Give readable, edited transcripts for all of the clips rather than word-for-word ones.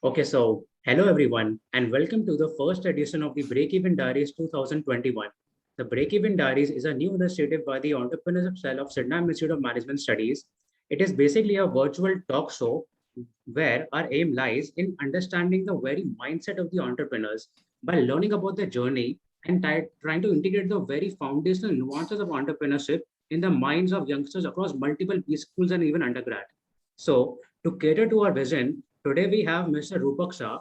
Okay, so hello everyone, and welcome to the first edition of the Breakeven Diaries 2021. The Breakeven Diaries is a new initiative by the Entrepreneurship Cell of Sydney Institute of Management Studies. It is basically a virtual talk show where our aim lies in understanding the very mindset of the entrepreneurs by learning about their journey and trying to integrate the very foundational nuances of entrepreneurship in the minds of youngsters across multiple B schools and even undergrad. So, to cater to our vision, today we have Mr. Rupak Shah,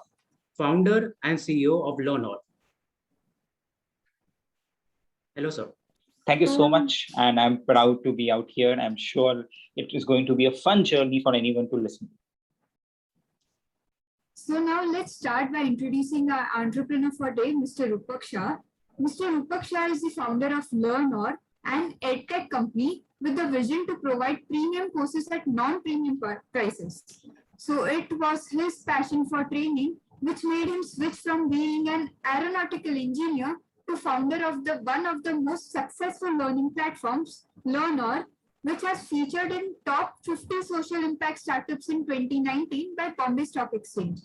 founder and CEO of LearnAur. Hello, sir. Thank you so much. And I'm proud to be out here. I'm sure it is going to be a fun journey for anyone to listen. So now let's start by introducing our entrepreneur for today, Mr. Rupak Shah. Mr. Rupak Shah is the founder of LearnAur, an edtech company with the vision to provide premium courses at non-premium prices. So it was his passion for training which made him switch from being an aeronautical engineer to founder of one of the most successful learning platforms, LearnAur, which has featured in top 50 social impact startups in 2019 by Bombay Stock Exchange.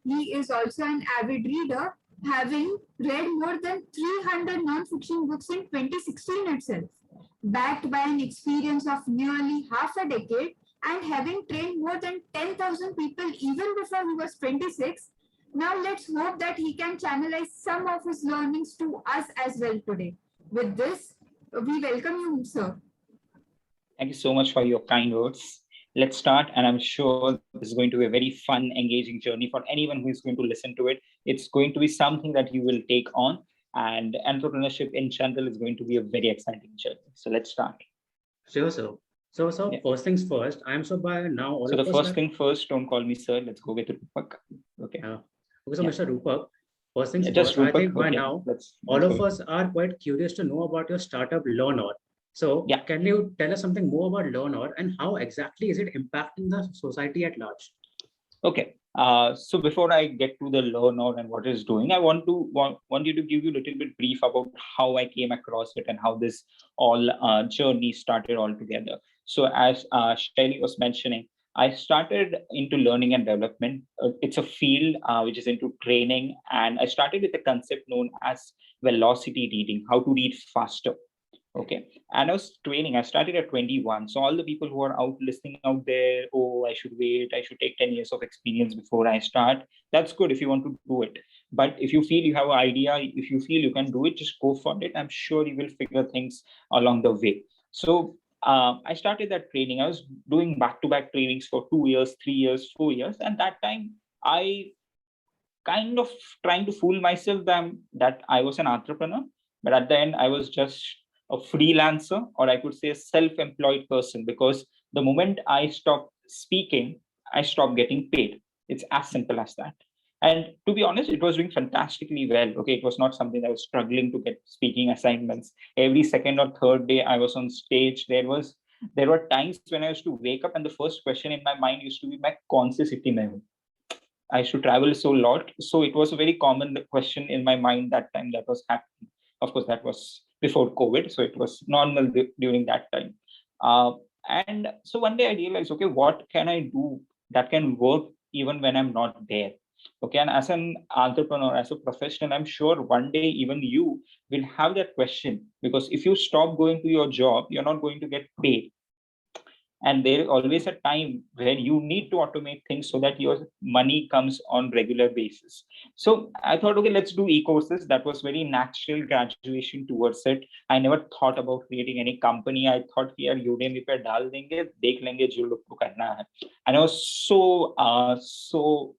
He is also an avid reader, having read more than 300 non-fiction books in 2016 itself. Backed by an experience of nearly half a decade and having trained more than 10,000 people even before he was 26, now let's hope that he can channelize some of his learnings to us as well today. With this, we welcome you, sir. Thank you so much for your kind words. Let's start, and I'm sure this is going to be a very fun, engaging journey for anyone who is going to listen to it. It's going to be something that you will take on, and entrepreneurship in general is going to be a very exciting journey. So let's start. Sure, sir. So, yeah. First things first, I'm so by now. So the first thing first, don't call me sir. Let's go with Rupak. Okay. So, Mr. Rupak, first things just first, Rupak. I think by now, all of us are quite curious to know about your startup, LearnAur. So can you tell us something more about LearnAur and how exactly is it impacting the society at large? Okay. So before I get to the LearnAur and what it's doing, I want you to give you a little bit brief about how I came across it and how this all journey started all together. So as Shaili was mentioning, I started into learning and development. It's a field which is into training, and I started with a concept known as velocity reading, how to read faster. Okay. And I was training. I started at 21. So all the people who are out listening out there, oh, I should wait. I should take 10 years of experience before I start. That's good if you want to do it. But if you feel you have an idea, if you feel you can do it, just go for it. I'm sure you will figure things along the way. So I started that training. I was doing back-to-back trainings for 2 years, 3 years, 4 years. And that time I kind of trying to fool myself that I was an entrepreneur. But at the end, I was just a freelancer, or I could say a self-employed person, because the moment I stopped speaking, I stopped getting paid. It's as simple as that. And to be honest, it was doing fantastically well. Okay, it was not something I was struggling to get speaking assignments. Every second or third day I was on stage. There were times when I used to wake up and the first question in my mind used to be, "मैं कौन सी city में हूँ?" I used to travel so lot. So it was a very common question in my mind that time that was happening. Of course, that was before COVID, so it was normal during that time. And so one day I realized, okay, what can I do that can work even when I'm not there? Okay, and as an entrepreneur, as a professional, I'm sure one day even you will have that question, because if you stop going to your job, you're not going to get paid. And there is always a time where you need to automate things so that your money comes on regular basis. So I thought, okay, let's do e-courses. That was very natural graduation towards it. I never thought about creating any company. I thought, yaar, Udemy pe dal denge, dekh lenge jo log ko karna hai. And I was so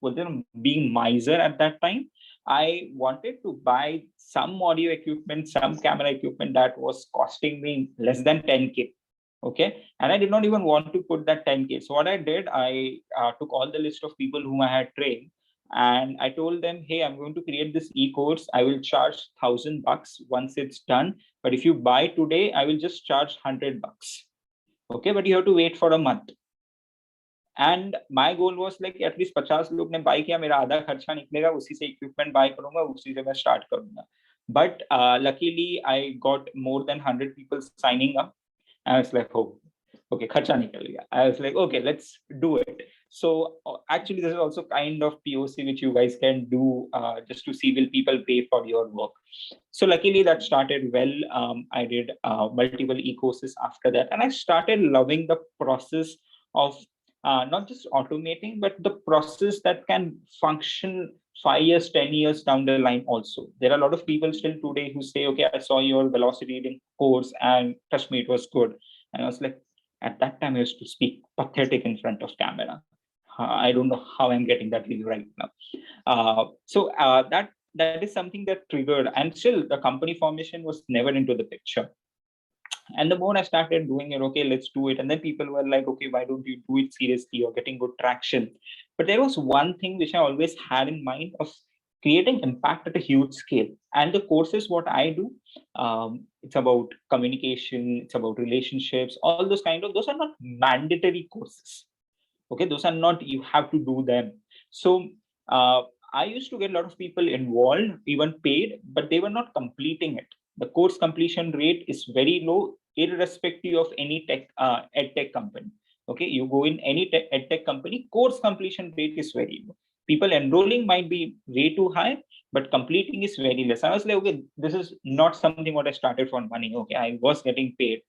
being miser at that time. I wanted to buy some audio equipment, some camera equipment that was costing me less than 10K. Okay, and I did not even want to put that 10K. So what I did, I took all the list of people whom I had trained, and I told them, hey, I'm going to create this e-course. I will charge $1,000 once it's done. But if you buy today, I will just charge $100. Okay, but you have to wait for a month. And my goal was like at least 50 लोग ने buy किया, मेरा आधा खर्चा निकलेगा, उसी से equipment buy करूंगा, उसी से मैं start करूंगा. But luckily, I got more than 100 people signing up. I was like, oh, Okay, kharcha nikal gaya. I was like, okay, let's do it. So actually, this is also kind of POC which you guys can do just to see will people pay for your work. So luckily that started well. I did multiple e-courses after that, and I started loving the process of not just automating, but the process that can function 5 years, 10 years down the line also. There are a lot of people still today who say, okay, I saw your velocity reading course and trust me, it was good. And I was like, at that time, I used to speak pathetic in front of camera. I don't know how I'm getting that view right now. That is something that triggered, and still the company formation was never into the picture. And the more I started doing it, okay, let's do it. And then people were like, okay, why don't you do it seriously? You're getting good traction. But there was one thing which I always had in mind of creating impact at a huge scale. And the courses, what I do, it's about communication, it's about relationships, all those those are not mandatory courses. Okay, those are not, you have to do them. So I used to get a lot of people involved, even paid, but they were not completing it. The course completion rate is very low, irrespective of any ed tech company. Okay, you go in any ed tech company, course completion rate is very low. People enrolling might be way too high, but completing is very less. I was like, okay, this is not something what I started for money. Okay, I was getting paid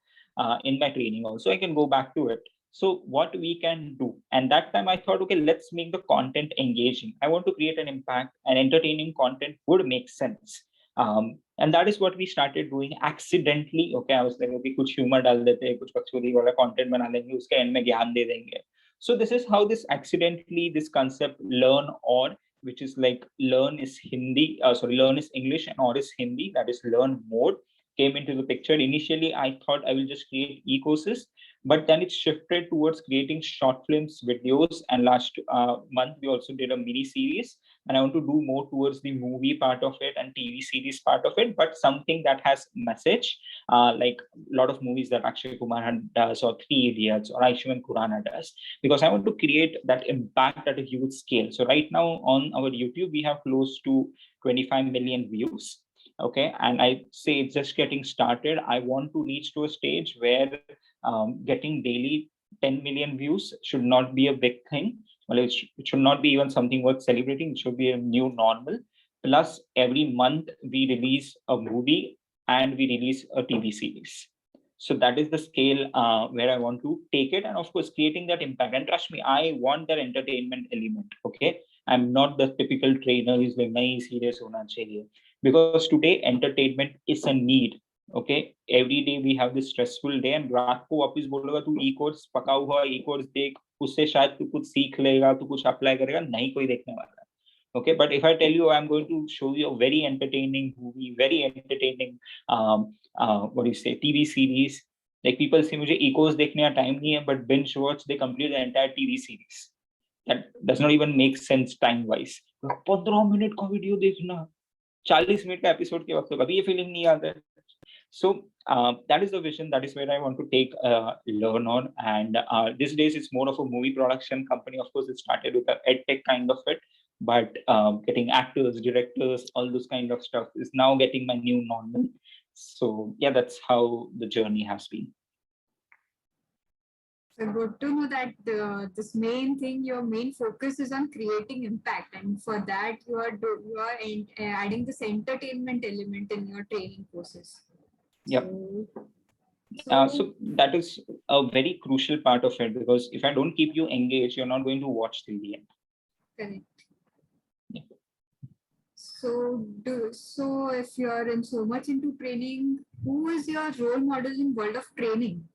in my training also. I can go back to it. So what we can do, and that time I thought, okay, let's make the content engaging. I want to create an impact, and entertaining content would make sense. And that is what we started doing accidentally. Okay, I was like, okay, कुछ humor डाल देते हैं, कुछ बकचोदी वाला content बना लेंगे, उसके end में ज्ञान दे देंगे. So this is how this accidentally, this concept LearnAur, which is like learn is learn is English and or is Hindi, that is learn more, came into the picture. Initially, I thought I will just create e-courses, but then it shifted towards creating short films, videos, and last month we also did a mini series, and I want to do more towards the movie part of it and TV series part of it, but something that has message, like a lot of movies that Akshay Kumar does, or Three Idiots, or Aishuman Khurrana does, because I want to create that impact at a huge scale. So right now on our YouTube, we have close to 25 million views. Okay, and I say it's just getting started. I want to reach to a stage where getting daily 10 million views should not be a big thing. Well, it should not be even something worth celebrating. It should be a new normal. Plus, every month we release a movie and we release a TV series. So that is the scale where I want to take it, and of course, creating that impact. And trust me, I want that entertainment element. Okay, I'm not the typical trainer who's like, "Nahi, serious hona chahiye," because today entertainment is a need. Okay, every day we have this stressful day, and रात को वापस बोलेगा तू ई course पका हुआ ई course देख, उससे शायद तू कुछ सीख लेगा, तू कुछ अप्लाई करेगा, नहीं कोई देखने वाला है. Okay, but if I tell you I'm going to show you a very entertaining movie, very entertaining what do you say, TV series, like people say मुझे ई कोर्स देखने का टाइम नहीं है, but binge watch, they complete the entire TV series. That does not even make sense time wise. 15 minute का video देखना, 40 minute का episode के वक्त तो कभी ये फीलिंग नहीं आता है. So that is the vision. That is where I want to take LearnAur. And these days it's more of a movie production company. Of course, it started with the ed tech kind of it, but getting actors, directors, all those kind of stuff is now getting my new normal. So yeah, that's how the journey has been. So good to know that this main thing, your main focus is on creating impact, and for that you are adding this entertainment element in your training courses. Yep. So that is a very crucial part of it, because if I don't keep you engaged, you're not going to watch till the end. Correct. Yeah. So if you are in so much into training, who is your role model in world of training?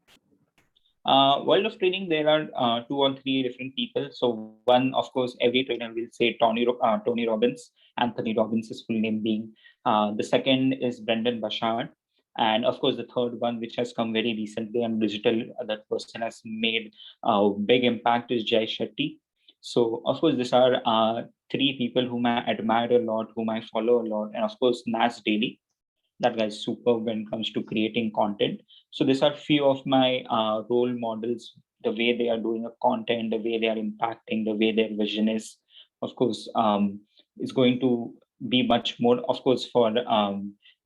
World of training, there are 2 or 3 different people. So one, of course, every trainer will say Tony Robbins, Anthony Robbins' his full name being. The second is Brendan Bashard. And of course, the third one, which has come very recently on digital, that person has made a big impact, is Jay Shetty. So of course, these are 3 people whom I admire a lot, whom I follow a lot. And of course, Nas Daily. That guy is superb when it comes to creating content. So these are few of my role models, the way they are doing a content, the way they are impacting, the way their vision is. Of course, it's going to be much more, of course, for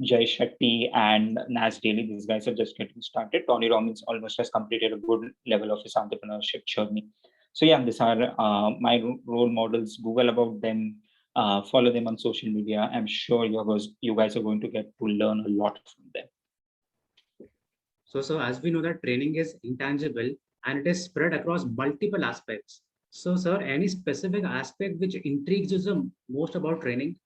Jay Shetty and Nas Daily. These guys are just getting started. Tony Robbins almost has completed a good level of his entrepreneurship journey. So yeah, these are my role models. Google about them, follow them on social media. I'm sure you guys are going to get to learn a lot from them. So as we know that training is intangible and it is spread across multiple aspects. So, sir, any specific aspect which intrigues you the most about training?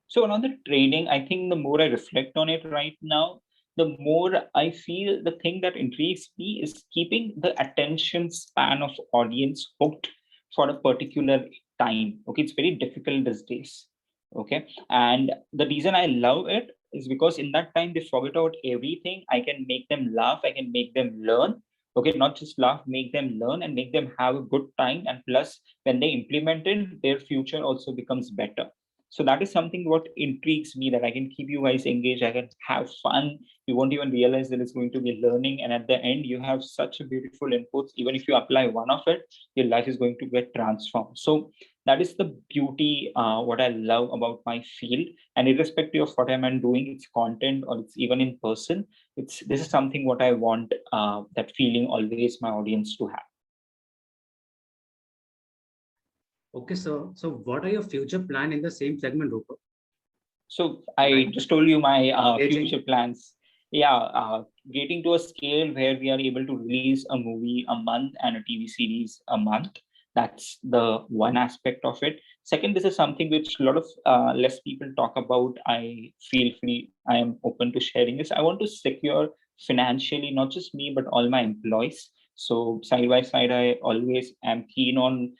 So on the training, I think the more I reflect on it right now, the more I feel the thing that intrigues me is keeping the attention span of audience hooked for a particular time. Okay, it's very difficult these days. Okay, and the reason I love it is because in that time they forget about everything. I can make them laugh, I can make them learn. Okay, not just laugh, make them learn and make them have a good time. And plus, when they implement it, their future also becomes better. So that is something what intrigues me, that I can keep you guys engaged, I can have fun. You won't even realize that it's going to be learning, and at the end you have such a beautiful inputs. Even if you apply one of it, your life is going to get transformed. So that is the beauty, what I love about my field. And irrespective of what I'm doing, it's content or it's even in person, this is something what I want, that feeling always my audience to have. Okay, sir. So what are your future plan in the same segment, Rupak? So I Like just told you my staging? future plans. Yeah, getting to a scale where we are able to release a movie a month and a TV series a month. That's the one aspect of it. Second, this is something which a lot of less people talk about. I feel free. I am open to sharing this. I want to secure financially, not just me, but all my employees. So side by side, I always am keen on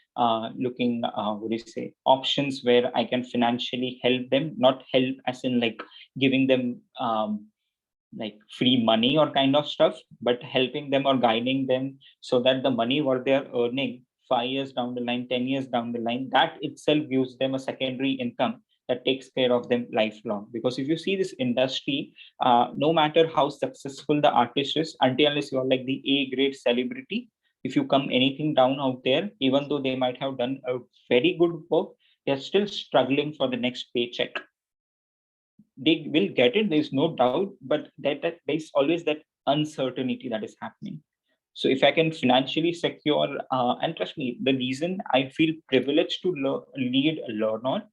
looking, what do you say, options where I can financially help them, not help as in like giving them like free money or kind of stuff, but helping them or guiding them so that the money what they are earning 5 years down the line, 10 years down the line, that itself gives them a secondary income that takes care of them lifelong. Because if you see this industry, no matter how successful the artist is, until unless you are like the A grade celebrity, if you come anything down out there, even though they might have done a very good work, they're still struggling for the next paycheck. They will get it, there's no doubt, but that there's always that uncertainty that is happening. So if I can financially secure, and trust me, the reason I feel privileged to lead LearnAur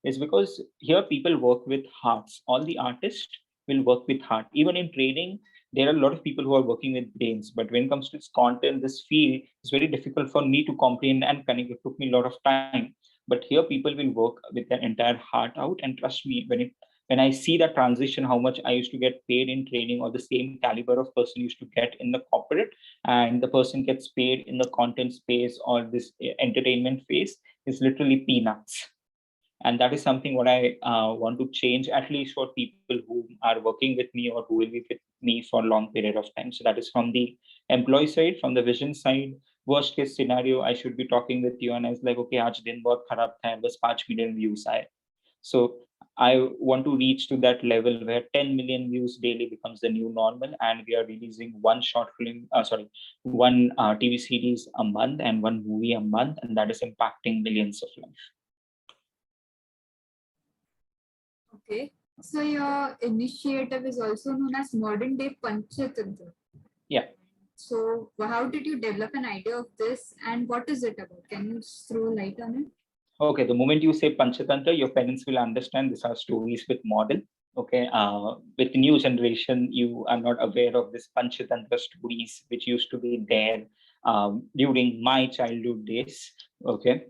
is because here people work with hearts. All the artists will work with heart. Even in training, there are a lot of people who are working with brains, but when it comes to this content, this field, it's very difficult for me to comprehend and connect. It took me a lot of time, but here people will work with their entire heart out. And trust me, when I see that transition, how much I used to get paid in training or the same caliber of person used to get in the corporate, and the person gets paid in the content space or this entertainment phase, is literally peanuts. And that is something what I want to change, at least for people who are working with me or who will be with me for a long period of time. So that is from the employee side. From the vision side, worst case scenario, I should be talking with you and I was like, okay, aaj din bahut kharab tha, bas 5 million views aaye. So I want to reach to that level where 10 million views daily becomes the new normal, and we are releasing one short film, one TV series a month and one movie a month, and that is impacting millions of lives. Okay. So your initiative is also known as modern day Panchatantra. Yeah. So how did you develop an idea of this and what is it about? Can you throw light on it? Okay, the moment you say Panchatantra, your parents will understand these are stories with model. Okay, with the new generation, you are not aware of this Panchatantra stories which used to be there during my childhood days. Okay,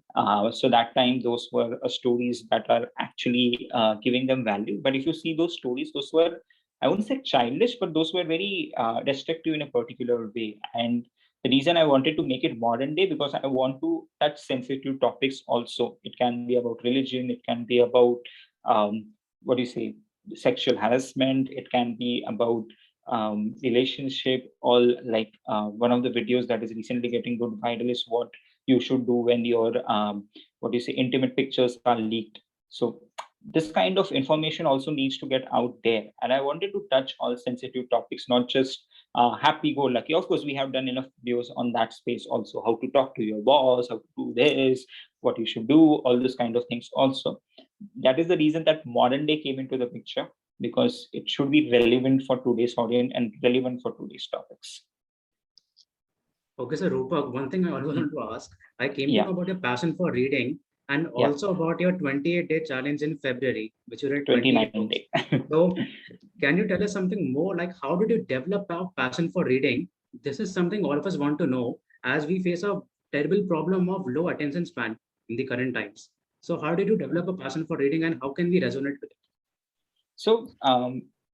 so that time those were stories that are actually giving them value. But if you see those stories, those were, I wouldn't say childish, but those were very restrictive in a particular way. And the reason I wanted to make it modern day, because I want to touch sensitive topics also. It can be about religion, it can be about what do you say, sexual harassment, it can be about relationship. All like one of the videos that is recently getting good viral is what you should do when your what do you say, intimate pictures are leaked. So this kind of information also needs to get out there, and I wanted to touch all sensitive topics, not just happy go lucky. Of course, we have done enough videos on that space also, how to talk to your boss, how to do this, what you should do, all those kind of things also. That is the reason that modern day came into the picture. because it should be relevant for today's audience and relevant for today's topics. Okay, so Rupak, one thing I always want to ask, I came to Yeah. know about your passion for reading and Yeah. also about your 28-day challenge in February, which you read 28 29 books. day. So can you tell us something more, like how did you develop a passion for reading? This is something all of us want to know, as we face a terrible problem of low attention span in the current times. So how did you develop a passion for reading and how can we resonate with it? So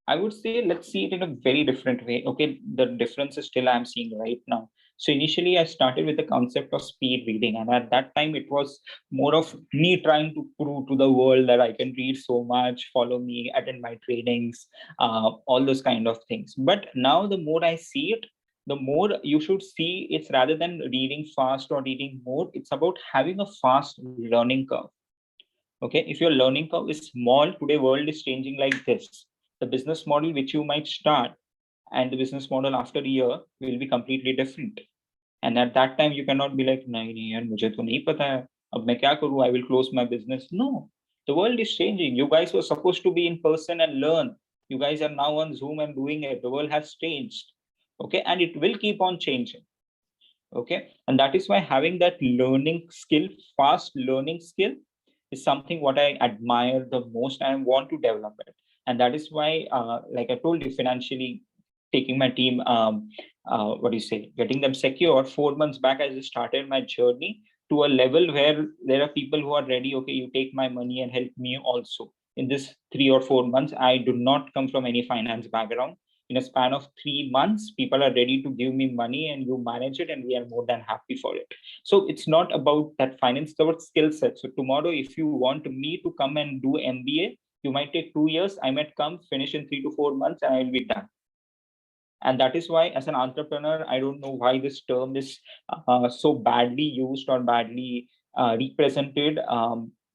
I would say, let's see it in a very different way. Okay, the difference is still I'm seeing right now. So initially I started with the concept of speed reading, and at that time it was more of me trying to prove to the world that I can read so much, follow me, attend my trainings, all those kind of things. But now the more I see it, the more you should see it's rather than reading fast or reading more, it's about having a fast learning curve. Okay, if your learning curve is small, today world is changing like this. The business model which you might start and the business model after a year will be completely different. And at that time you cannot be like, nahi yaar, mujhe to nahi pata hai, ab main kya karu, I will close my business. No, the world is changing. You guys were supposed to be in person and learn. You guys are now on Zoom and doing it. The world has changed. Okay, and it will keep on changing. Okay, and that is why having that learning skill, fast learning skill, is something what I admire the most and want to develop it. And that is why, like I told you, financially taking my team, what do you say, getting them secure 4 months back, I just started my journey to a level where there are people who are ready. Okay, you take my money and help me also. In this 3 or 4 months, I do not come from any finance background. In a span of 3 months, people are ready to give me money and you manage it, and we are more than happy for it. So it's not about that finance covered skill set. So tomorrow, if you want me to come and do MBA, you might take 2 years. I might come, finish in 3 to 4 months, and I will be done. And that is why, as an entrepreneur, I don't know why this term is so badly used or badly represented,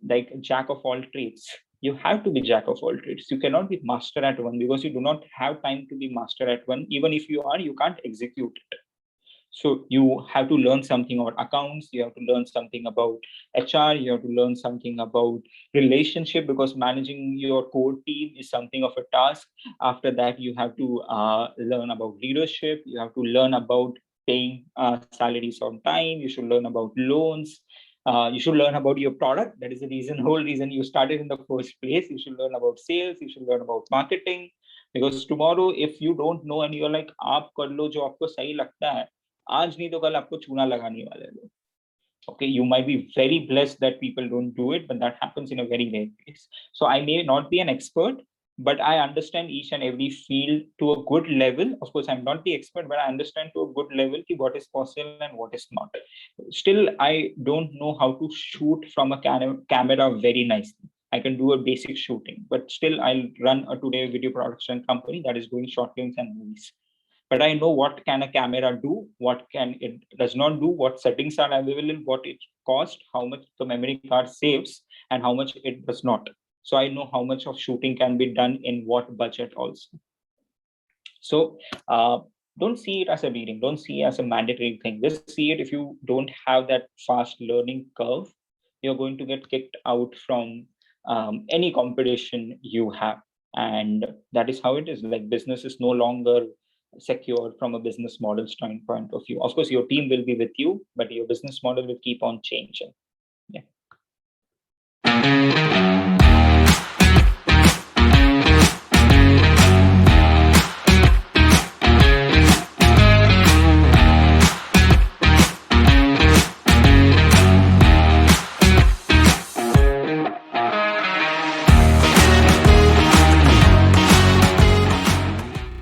like jack of all trades. You have to be jack of all trades. You cannot be master at one, because you do not have time to be master at one. Even if you are, you can't execute it. So you have to learn something about accounts, you have to learn something about HR, you have to learn something about relationship, because managing your core team is something of a task. After that, you have to learn about leadership, you have to learn about paying salaries on time, you should learn about loans, you should learn about your product. That is the reason, whole reason you started in the first place. You should learn about sales, you should learn about marketing, because tomorrow if you don't know and you're like, aap kar lo jo aapko sahi lagta hai, आज नहीं तो कल आपको चूना लगाने वाले लोग. Okay, you might be very blessed that people don't do it, but that happens in a very rare case. So I may not be an expert, but I understand each and every field to a good level. Of course, I'm not the expert, but I understand to a good level what is possible and what is not. Still, I don't know how to shoot from a camera very nicely. I can do a basic shooting, but still I'll run a today video production company that is doing short films and movies. But I know what can a camera do, what can it does not do, what settings are available, what it costs, how much the memory card saves, and how much it does not. So I know how much of shooting can be done in what budget also. So don't see it as a reading, don't see it as a mandatory thing. Just see it, if you don't have that fast learning curve, you're going to get kicked out from any competition you have. And that is how it is. Like, business is no longer secure from a business model standpoint of view. Of course, your team will be with you, but your business model will keep on changing. Yeah.